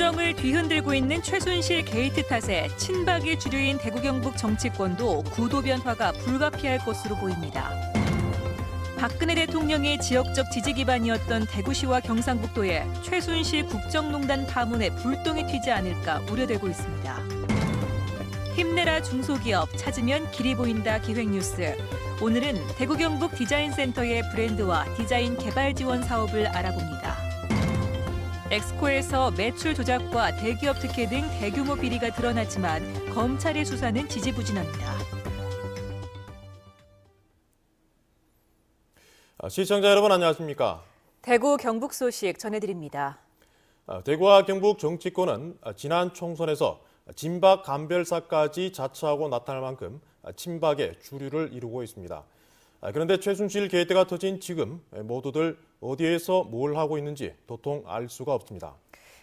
국정을 뒤흔들고 있는 최순실 게이트 탓에 친박의 주류인 대구 경북 정치권도 구도 변화가 불가피할 것으로 보입니다. 박근혜 대통령의 지역적 지지 기반이었던 대구시와 경상북도에 최순실 국정농단 파문에 불똥이 튀지 않을까 우려되고 있습니다. 힘내라 중소기업, 찾으면 길이 보인다 기획뉴스. 오늘은 대구 경북 디자인센터의 브랜드와 디자인 개발 지원 사업을 알아봅니다. 엑스코에서 매출 조작과 대기업 특혜 등 대규모 비리가 드러났지만 검찰의 수사는 지지부진합니다. 시청자 여러분 안녕하십니까? 대구 경북 소식 전해드립니다. 대구와 경북 정치권은 지난 총선에서 진박 간별사까지 자처하고 나타날 만큼 친박의 주류를 이루고 있습니다. 그런데 최순실 게이트가 터진 지금 모두들 어디에서 뭘 하고 있는지 도통 알 수가 없습니다.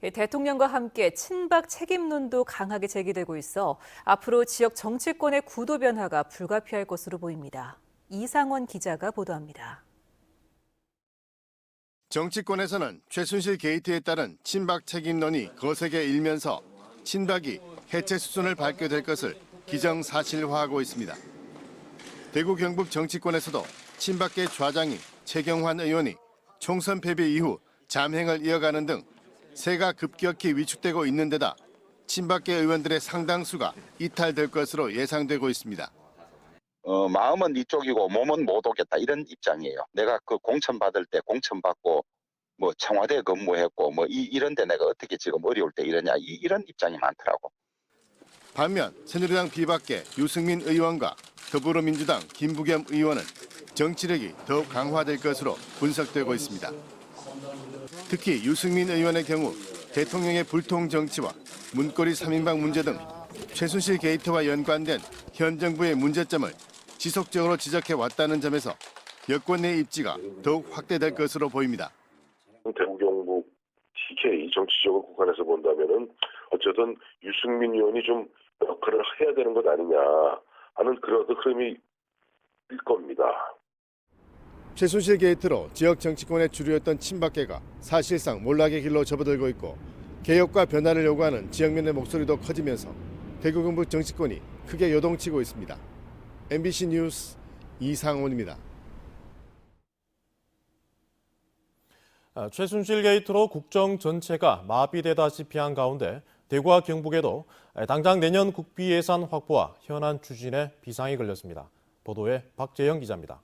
대통령과 함께 친박 책임론도 강하게 제기되고 있어 앞으로 지역 정치권의 구도 변화가 불가피할 것으로 보입니다. 이상원 기자가 보도합니다. 정치권에서는 최순실 게이트에 따른 친박 책임론이 거세게 일면서 친박이 해체 수순을 밟게 될 것을 기정사실화하고 있습니다. 대구 경북 정치권에서도 친박계 좌장인 최경환 의원이 총선 패배 이후 잠행을 이어가는 등 세가 급격히 위축되고 있는 데다 친박계 의원들의 상당수가 이탈될 것으로 예상되고 있습니다. 마음은 이쪽이고 몸은 못 오겠다 이런 입장이에요. 내가 그 공천 받을 때 공천 받고 뭐 청와대 근무했고 뭐 이런데 내가 어떻게 지금 어려울 때 이러냐 이런 입장이 많더라고. 반면 새누리당 비박계 유승민 의원과 더불어민주당 김부겸 의원은 정치력이 더욱 강화될 것으로 분석되고 있습니다. 특히 유승민 의원의 경우 대통령의 불통 정치와 문고리 3인방 문제 등 최순실 게이트와 연관된 현 정부의 문제점을 지속적으로 지적해 왔다는 점에서 여권 내 입지가 더욱 확대될 것으로 보입니다. 대구 경북 TK 정치적으로 국한에서 본다면은 어쨌든 유승민 의원이 좀 역할을 해야 되는 것 아니냐 하는 그런 흐름이 일 겁니다. 최순실 게이트로 지역 정치권의 주류였던 친박계가 사실상 몰락의 길로 접어들고 있고 개혁과 변화를 요구하는 지역면의 목소리도 커지면서 대구 경북 정치권이 크게 요동치고 있습니다. MBC 뉴스 이상원입니다. 최순실 게이트로 국정 전체가 마비되다시피 한 가운데 대구와 경북에도 당장 내년 국비 예산 확보와 현안 추진에 비상이 걸렸습니다. 보도에 박재영 기자입니다.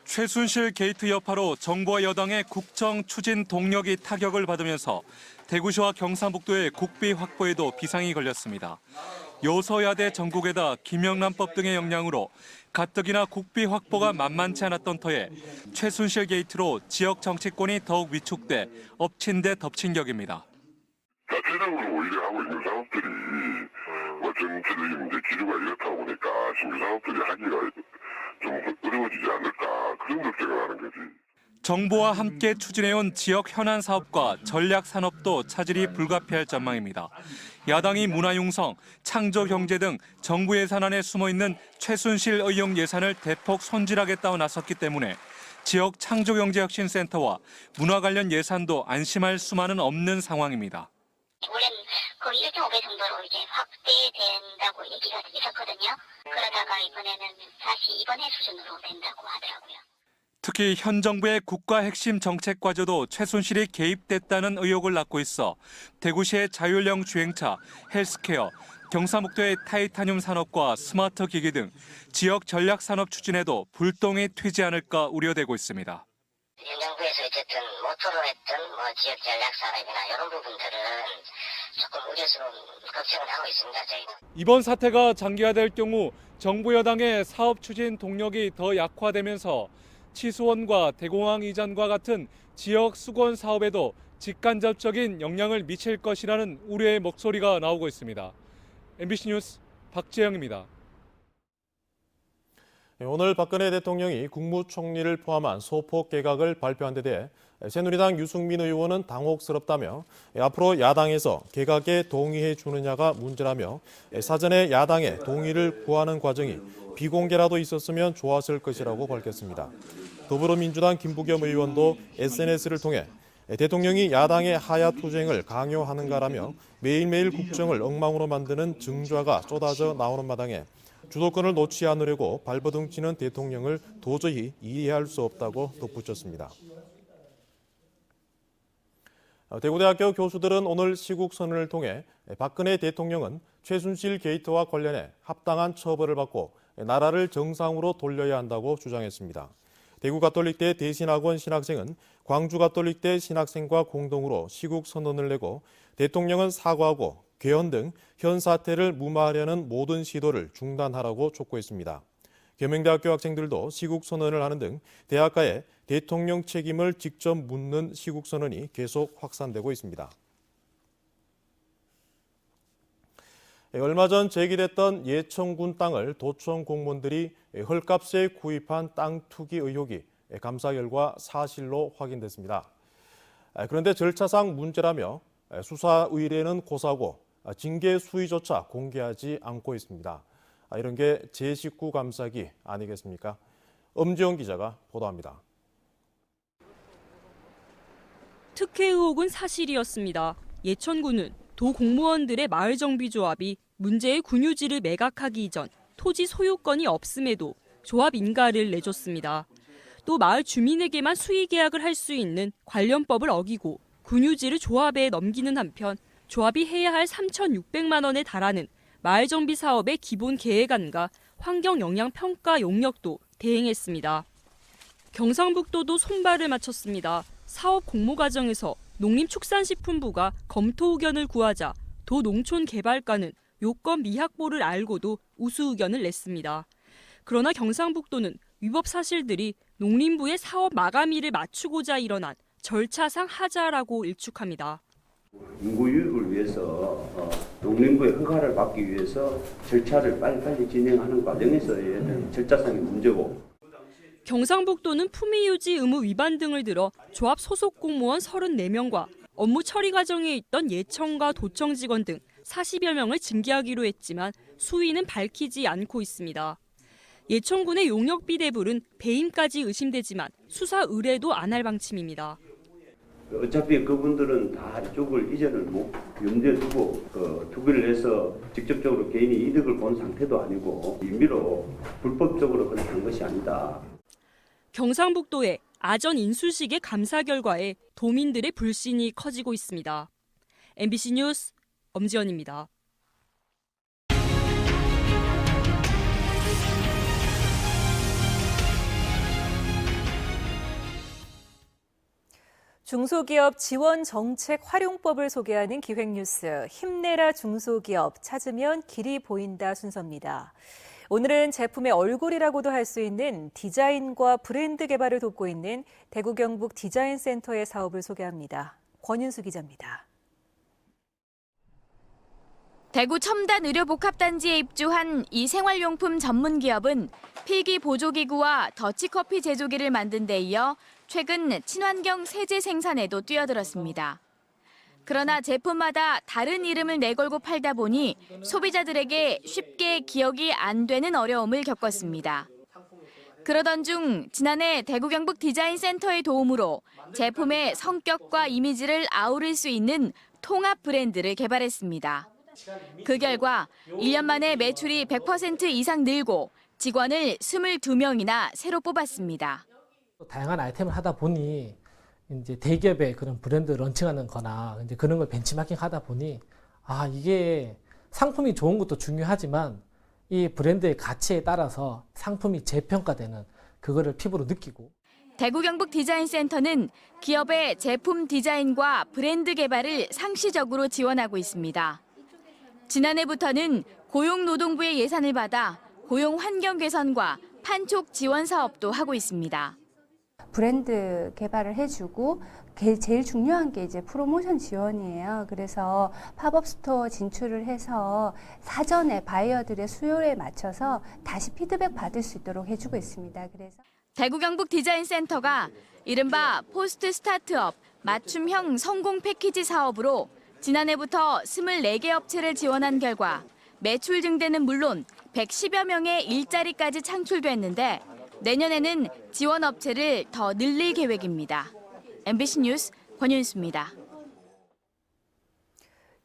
최순실 게이트 여파로 정부와 여당의 국정 추진 동력이 타격을 받으면서 대구시와 경상북도의 국비 확보에도 비상이 걸렸습니다. 여서야대 전국에다 김영란법 등의 영향으로 가뜩이나 국비 확보가 만만치 않았던 터에 최순실 게이트로 지역 정치권이 더욱 위축돼 엎친 데 덮친 격입니다. 자체적으로 오히려 하고 있는 사업들이 전체적인 기류가 이렇다 보니까 신규 사업들이 하기가 좀 어려워지지 않을까 그런 걱정을 하는 거지. 정부와 함께 추진해온 지역 현안 사업과 전략 산업도 차질이 불가피할 전망입니다. 야당이 문화융성, 창조경제 등 정부 예산안에 숨어있는 최순실 의혹 예산을 대폭 손질하겠다고 나섰기 때문에 지역 창조경제혁신센터와 문화 관련 예산도 안심할 수만은 없는 상황입니다. 원래는 거의 1.5배 정도로 이제 확대된다고 얘기가 있었거든요. 그러다가 이번에는 다시 이번에 수준으로 된다고 하더라고요. 특히 현 정부의 국가 핵심 정책 과제도 최순실이 개입됐다는 의혹을 낳고 있어 대구시의 자율형 주행차, 헬스케어, 경상북도의 타이타늄 산업과 스마트 기기 등 지역 전략 산업 추진에도 불똥이 튀지 않을까 우려되고 있습니다. 현 정부에서 어쨌든 모토로 했던 지역 전략 산업이나 이런 부분들은 조금 우려스러운 걱정을 하고 있습니다. 저희는. 이번 사태가 장기화될 경우 정부 여당의 사업 추진 동력이 더 약화되면서 치수원과 대공항 이전과 같은 지역 수건 사업에도 직간접적인 영향을 미칠 것이라는 우려의 목소리가 나오고 있습니다. MBC 뉴스 박재영입니다. 오늘 박근혜 대통령이 국무총리를 포함한 소폭 개각을 발표한 데 대해 새누리당 유승민 의원은 당혹스럽다며 앞으로 야당에서 개각에 동의해 주느냐가 문제라며 사전에 야당의 동의를 구하는 과정이 비공개라도 있었으면 좋았을 것이라고 밝혔습니다. 더불어민주당 김부겸 의원도 SNS를 통해 대통령이 야당의 하야 투쟁을 강요하는가라며 매일매일 국정을 엉망으로 만드는 증좌가 쏟아져 나오는 마당에 주도권을 놓지 않으려고 발버둥치는 대통령을 도저히 이해할 수 없다고 덧붙였습니다. 대구대학교 교수들은 오늘 시국선언을 통해 박근혜 대통령은 최순실 게이트와 관련해 합당한 처벌을 받고 나라를 정상으로 돌려야 한다고 주장했습니다. 대구가톨릭대 대신학원 신학생은 광주가톨릭대 신학생과 공동으로 시국선언을 내고 대통령은 사과하고 개헌 등 현 사태를 무마하려는 모든 시도를 중단하라고 촉구했습니다. 계명대학교 학생들도 시국선언을 하는 등 대학가에 대통령 책임을 직접 묻는 시국선언이 계속 확산되고 있습니다. 얼마 전 제기됐던 예천군 땅을 도청 공무원들이 헐값에 구입한 땅 투기 의혹이 감사 결과 사실로 확인됐습니다. 그런데 절차상 문제라며 수사 의뢰는 고사하고 징계 수위조차 공개하지 않고 있습니다. 이런 게 제19 감사기 아니겠습니까? 엄지영 기자가 보도합니다. 특혜 의혹은 사실이었습니다. 예천군은 도 공무원들의 마을정비조합이 문제의 군유지를 매각하기 이전 토지 소유권이 없음에도 조합 인가를 내줬습니다. 또 마을 주민에게만 수의 계약을 할 수 있는 관련법을 어기고 군유지를 조합에 넘기는 한편 조합이 해야 할 3,600만 원에 달하는 마을정비 사업의 기본 계획안과 환경영향평가 용역도 대행했습니다. 경상북도도 손발을 맞췄습니다. 사업 공모 과정에서 농림축산식품부가 검토 의견을 구하자 도 농촌개발과는 요건 미확보를 알고도 우수 의견을 냈습니다. 그러나 경상북도는 위법 사실들이 농림부의 사업 마감일을 맞추고자 일어난 절차상 하자라고 일축합니다. 인구 유입을 위해서 농림부의 허가를 받기 위해서 절차를 빨리 진행하는 과정에서의 절차상의 문제고, 경상북도는 품위유지 의무 위반 등을 들어 조합 소속 공무원 34명과 업무 처리 과정에 있던 예청과 도청 직원 등 40여 명을 징계하기로 했지만 수위는 밝히지 않고 있습니다. 예천군의 용역비 대불은 배임까지 의심되지만 수사 의뢰도 안 할 방침입니다. 어차피 그분들은 다 이쪽을 이전을 염두에 두고 투기를 해서 직접적으로 개인이 이득을 본 상태도 아니고 임의로 불법적으로 그렇게 한 것이 아니다. 경상북도의 아전 인수식의 감사 결과에 도민들의 불신이 커지고 있습니다. MBC 뉴스 엄지연입니다. 중소기업 지원 정책 활용법을 소개하는 기획뉴스 힘내라 중소기업 찾으면 길이 보인다 순서입니다. 오늘은 제품의 얼굴이라고도 할 수 있는 디자인과 브랜드 개발을 돕고 있는 대구 경북 디자인센터의 사업을 소개합니다. 권윤수 기자입니다. 대구 첨단 의료복합단지에 입주한 이 생활용품 전문 기업은 필기 보조기구와 더치커피 제조기를 만든 데 이어 최근 친환경 세제 생산에도 뛰어들었습니다. 그러나 제품마다 다른 이름을 내걸고 팔다 보니 소비자들에게 쉽게 기억이 안 되는 어려움을 겪었습니다. 그러던 중 지난해 대구 경북 디자인센터의 도움으로 제품의 성격과 이미지를 아우를 수 있는 통합 브랜드를 개발했습니다. 그 결과 1년 만에 매출이 100% 이상 늘고 직원을 22명이나 새로 뽑았습니다. 다양한 아이템을 하다 보니 이제 대기업의 그런 브랜드 런칭하는 거나 이제 그런 걸 벤치마킹 하다 보니 이게 상품이 좋은 것도 중요하지만 이 브랜드의 가치에 따라서 상품이 재평가되는 그거를 피부로 느끼고. 대구 경북 디자인센터는 기업의 제품 디자인과 브랜드 개발을 상시적으로 지원하고 있습니다. 지난해부터는 고용노동부의 예산을 받아 고용 환경 개선과 판촉 지원 사업도 하고 있습니다. 브랜드 개발을 해주고 제일 중요한 게 이제 프로모션 지원이에요. 그래서 팝업 스토어 진출을 해서 사전에 바이어들의 수요에 맞춰서 다시 피드백 받을 수 있도록 해주고 있습니다. 그래서 대구 경북 디자인센터가 이른바 포스트 스타트업 맞춤형 성공 패키지 사업으로 지난해부터 24개 업체를 지원한 결과 매출 증대는 물론 110여 명의 일자리까지 창출됐는데 내년에는 지원 업체를 더 늘릴 계획입니다. MBC 뉴스 권윤수입니다.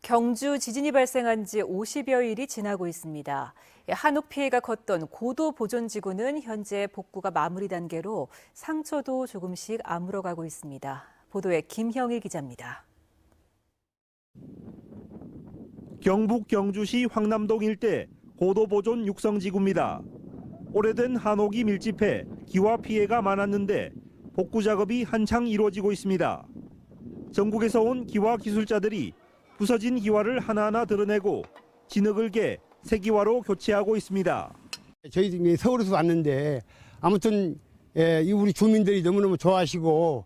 경주 지진이 발생한 지 50여일이 지나고 있습니다. 한옥 피해가 컸던 고도 보존지구는 현재 복구가 마무리 단계로 상처도 조금씩 아물어가고 있습니다. 보도에 김형일 기자입니다. 경북 경주시 황남동 일대 고도 보존 육성지구입니다. 오래된 한옥이 밀집해 기와 피해가 많았는데 복구 작업이 한창 이루어지고 있습니다. 전국에서 온 기와 기술자들이 부서진 기와를 하나하나 드러내고 진흙을 깨 새 기와로 교체하고 있습니다. 저희 서울에서 왔는데 아무튼 우리 주민들이 너무너무 좋아하시고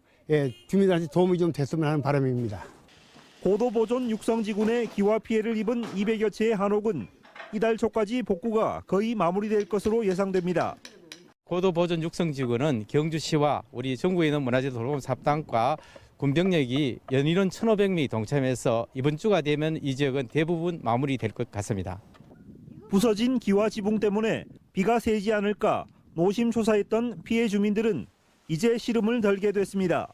주민들한테 도움이 좀 됐으면 하는 바람입니다. 고도 보존 육성지구 내 기와 피해를 입은 200여 채의 한옥은 이달 초까지 복구가 거의 마무리될 것으로 예상됩니다. 고도 보존 육성지구는 경주시와 우리 전국에 있는 문화재 돌봄 사업단과 군병력이 연인원 1,500명이 동참해서 이번 주가 되면 이 지역은 대부분 마무리될 것 같습니다. 부서진 기와 지붕 때문에 비가 새지 않을까 노심초사했던 피해 주민들은 이제 시름을 덜게 됐습니다.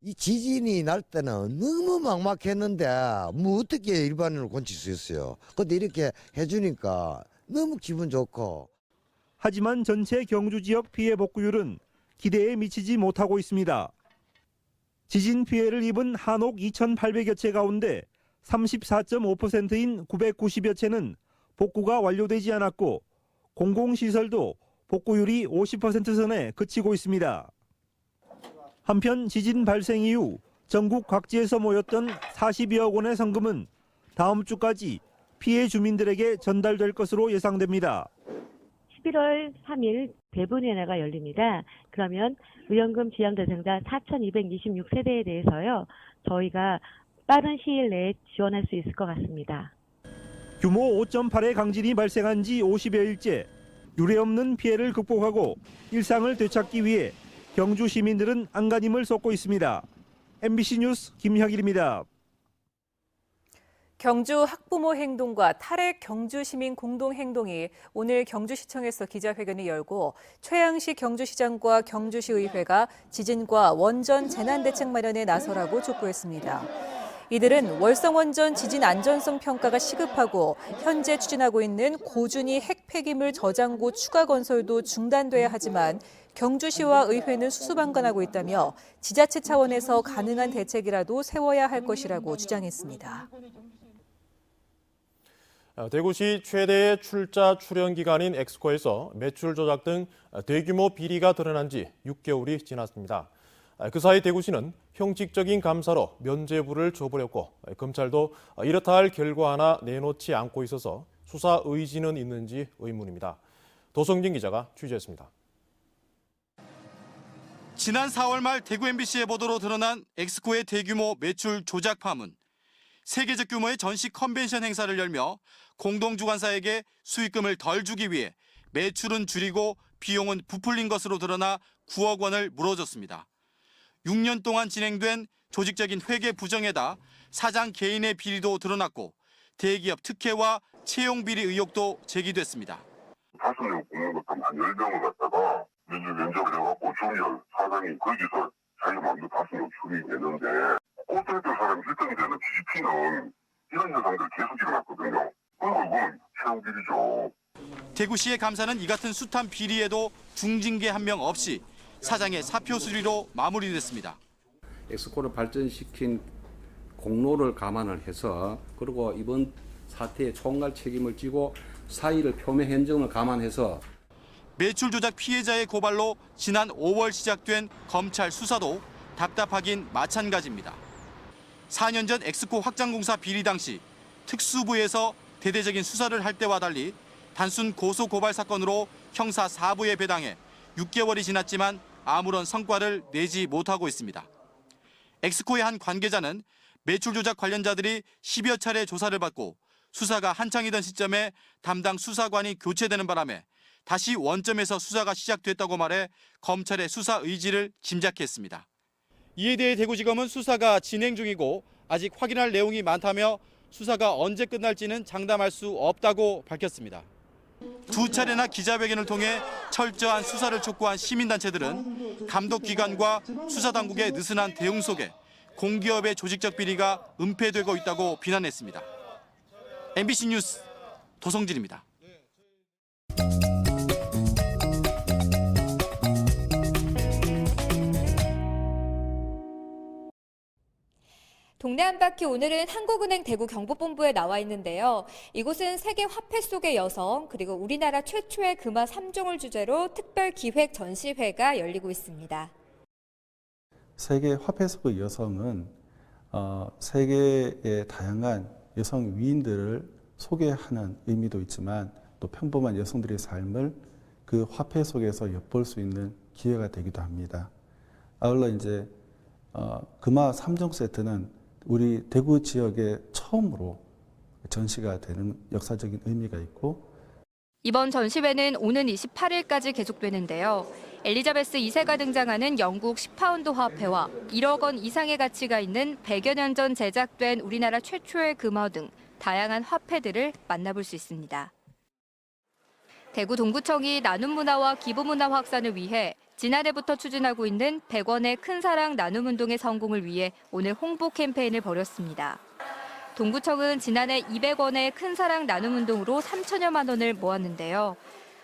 이 지진이 날 때는 너무 막막했는데 뭐 어떻게 일반인을 고칠 수 있어요. 근데 이렇게 해주니까 너무 기분 좋고. 하지만 전체 경주 지역 피해 복구율은 기대에 미치지 못하고 있습니다. 지진 피해를 입은 한옥 2,800여 채 가운데 34.5%인 990여 채는 복구가 완료되지 않았고 공공시설도 복구율이 50% 선에 그치고 있습니다. 한편 지진 발생 이후 전국 각지에서 모였던 40여억 원의 성금은 다음 주까지 피해 주민들에게 전달될 것으로 예상됩니다. 11월 3일 대분위원회가 열립니다. 그러면 의원금 지원 대상자 4,226세대에 대해서요, 저희가 빠른 시일 내에 지원할 수 있을 것 같습니다. 규모 5.8의 강진이 발생한 지 50여일째 유례없는 피해를 극복하고 일상을 되찾기 위해 경주 시민들은 안간힘을 쏟고 있습니다. MBC 뉴스 김혁일입니다. 경주 학부모 행동과 탈핵 경주시민 공동행동이 오늘 경주시청에서 기자회견을 열고 최양식 경주시장과 경주시의회가 지진과 원전 재난대책 마련에 나서라고 촉구했습니다. 이들은 월성원전 지진 안전성 평가가 시급하고 현재 추진하고 있는 고준위 핵 폐기물 저장고 추가 건설도 중단돼야 하지만 경주시와 의회는 수수방관하고 있다며 지자체 차원에서 가능한 대책이라도 세워야 할 것이라고 주장했습니다. 대구시 최대의 출자 출연 기관인 엑스코에서 매출 조작 등 대규모 비리가 드러난 지 6개월이 지났습니다. 그 사이 대구시는 형식적인 감사로 면죄부를 줘버렸고 검찰도 이렇다 할 결과 하나 내놓지 않고 있어서 수사 의지는 있는지 의문입니다. 도성진 기자가 취재했습니다. 지난 4월 말 대구 MBC의 보도로 드러난 엑스코의 대규모 매출 조작 파문. 세계적 규모의 전시 컨벤션 행사를 열며 공동주관사에게 수익금을 덜 주기 위해 매출은 줄이고 비용은 부풀린 것으로 드러나 9억 원을 물어줬습니다. 6년 동안 진행된 조직적인 회계 부정에다 사장 개인의 비리도 드러났고 대기업 특혜와 채용 비리 의혹도 제기됐습니다. 다수령 공무원 한 10명을 갖다가 면접을 해갖고 중요한 사장이 거기서 자기 마음대로 다수령 출입되는데 꼴등했던 사람이 1등이 되는 DGP는 이런 현상들 계속 일어났거든요. 그건 채용 비리죠. 대구시의 감사는 이 같은 숱한 비리에도 중징계 한 명 없이 사장의 사표 수리로 마무리됐습니다. 엑스코를 발전시킨 공로를 감안을 해서 그리고 이번 사태의 총괄 책임을 지고 사의를 표명한 점을 감안해서 매출 조작 피해자의 고발로 지난 5월 시작된 검찰 수사도 답답하긴 마찬가지입니다. 4년 전 엑스코 확장공사 비리 당시 특수부에서 대대적인 수사를 할 때와 달리 단순 고소 고발 사건으로 형사 4부에 배당해 6개월이 지났지만 아무런 성과를 내지 못하고 있습니다. 엑스코의 한 관계자는 매출 조작 관련자들이 10여 차례 조사를 받고 수사가 한창이던 시점에 담당 수사관이 교체되는 바람에 다시 원점에서 수사가 시작됐다고 말해 검찰의 수사 의지를 짐작했습니다. 이에 대해 대구지검은 수사가 진행 중이고 아직 확인할 내용이 많다며 수사가 언제 끝날지는 장담할 수 없다고 밝혔습니다. 두 차례나 기자회견을 통해 철저한 수사를 촉구한 시민단체들은 감독기관과 수사당국의 느슨한 대응 속에 공기업의 조직적 비리가 은폐되고 있다고 비난했습니다. MBC 뉴스 도성진입니다. 동네 한 바퀴 오늘은 한국은행 대구 경북본부에 나와 있는데요. 이곳은 세계 화폐 속의 여성 그리고 우리나라 최초의 금화 3종을 주제로 특별 기획 전시회가 열리고 있습니다. 세계 화폐 속의 여성은 세계의 다양한 여성 위인들을 소개하는 의미도 있지만 또 평범한 여성들의 삶을 그 화폐 속에서 엿볼 수 있는 기회가 되기도 합니다. 아울러 이제 금화 3종 세트는 우리 대구 지역에 처음으로 전시가 되는 역사적인 의미가 있고 이번 전시회는 오는 28일까지 계속되는데요. 엘리자베스 2세가 등장하는 영국 10파운드 화폐와 1억 원 이상의 가치가 있는 100여 년 전 제작된 우리나라 최초의 금화 등 다양한 화폐들을 만나볼 수 있습니다. 대구 동구청이 나눔 문화와 기부 문화 확산을 위해 지난해부터 추진하고 있는 100원의 큰 사랑 나눔 운동의 성공을 위해 오늘 홍보 캠페인을 벌였습니다. 동구청은 지난해 200원의 큰 사랑 나눔 운동으로 3천여만 원을 모았는데요.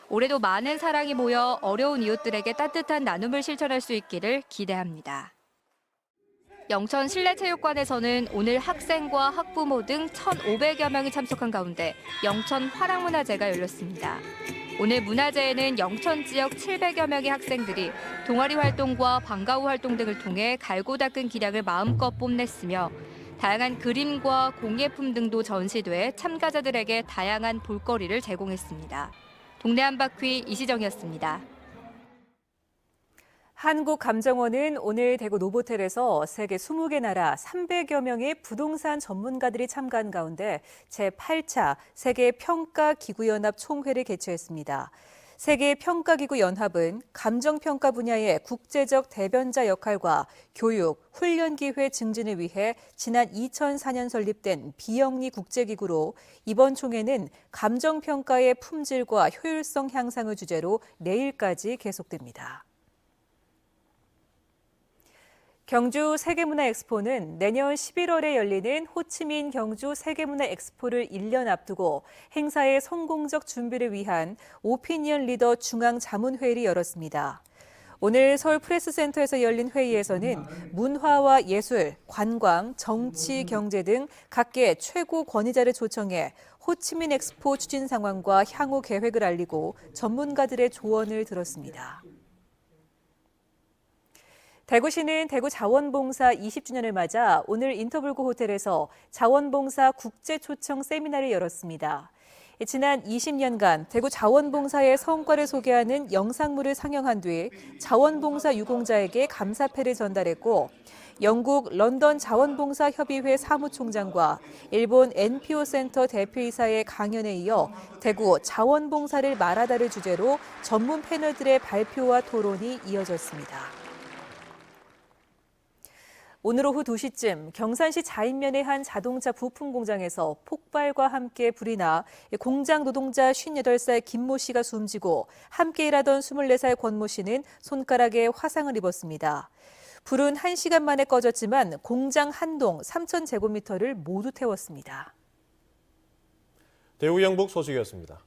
올해도 많은 사랑이 모여 어려운 이웃들에게 따뜻한 나눔을 실천할 수 있기를 기대합니다. 영천 실내체육관에서는 오늘 학생과 학부모 등 1,500여 명이 참석한 가운데 영천 화랑문화제가 열렸습니다. 오늘 문화제에는 영천 지역 700여 명의 학생들이 동아리 활동과 방과후 활동 등을 통해 갈고 닦은 기량을 마음껏 뽐냈으며 다양한 그림과 공예품 등도 전시돼 참가자들에게 다양한 볼거리를 제공했습니다. 동네 한 바퀴 이시정이었습니다. 한국감정원은 오늘 대구 노보텔에서 세계 20개 나라 300여 명의 부동산 전문가들이 참가한 가운데 제8차 세계평가기구연합 총회를 개최했습니다. 세계평가기구연합은 감정평가 분야의 국제적 대변자 역할과 교육, 훈련 기회 증진을 위해 지난 2004년 설립된 비영리 국제기구로 이번 총회는 감정평가의 품질과 효율성 향상을 주제로 내일까지 계속됩니다. 경주 세계문화엑스포는 내년 11월에 열리는 호치민 경주 세계문화엑스포를 1년 앞두고 행사의 성공적 준비를 위한 오피니언 리더 중앙자문회의를 열었습니다. 오늘 서울 프레스센터에서 열린 회의에서는 문화와 예술, 관광, 정치, 경제 등 각계 최고 권위자를 초청해 호치민 엑스포 추진 상황과 향후 계획을 알리고 전문가들의 조언을 들었습니다. 대구시는 대구 자원봉사 20주년을 맞아 오늘 인터블고 호텔에서 자원봉사 국제초청 세미나를 열었습니다. 지난 20년간 대구 자원봉사의 성과를 소개하는 영상물을 상영한 뒤 자원봉사 유공자에게 감사패를 전달했고 영국 런던 자원봉사협의회 사무총장과 일본 NPO 센터 대표이사의 강연에 이어 대구 자원봉사를 말하다를 주제로 전문 패널들의 발표와 토론이 이어졌습니다. 오늘 오후 2시쯤 경산시 자인면의 한 자동차 부품 공장에서 폭발과 함께 불이 나 공장 노동자 58살 김모 씨가 숨지고 함께 일하던 24살 권모 씨는 손가락에 화상을 입었습니다. 불은 1시간 만에 꺼졌지만 공장 한 동 3,000제곱미터를 모두 태웠습니다. 대구 경북 소식이었습니다.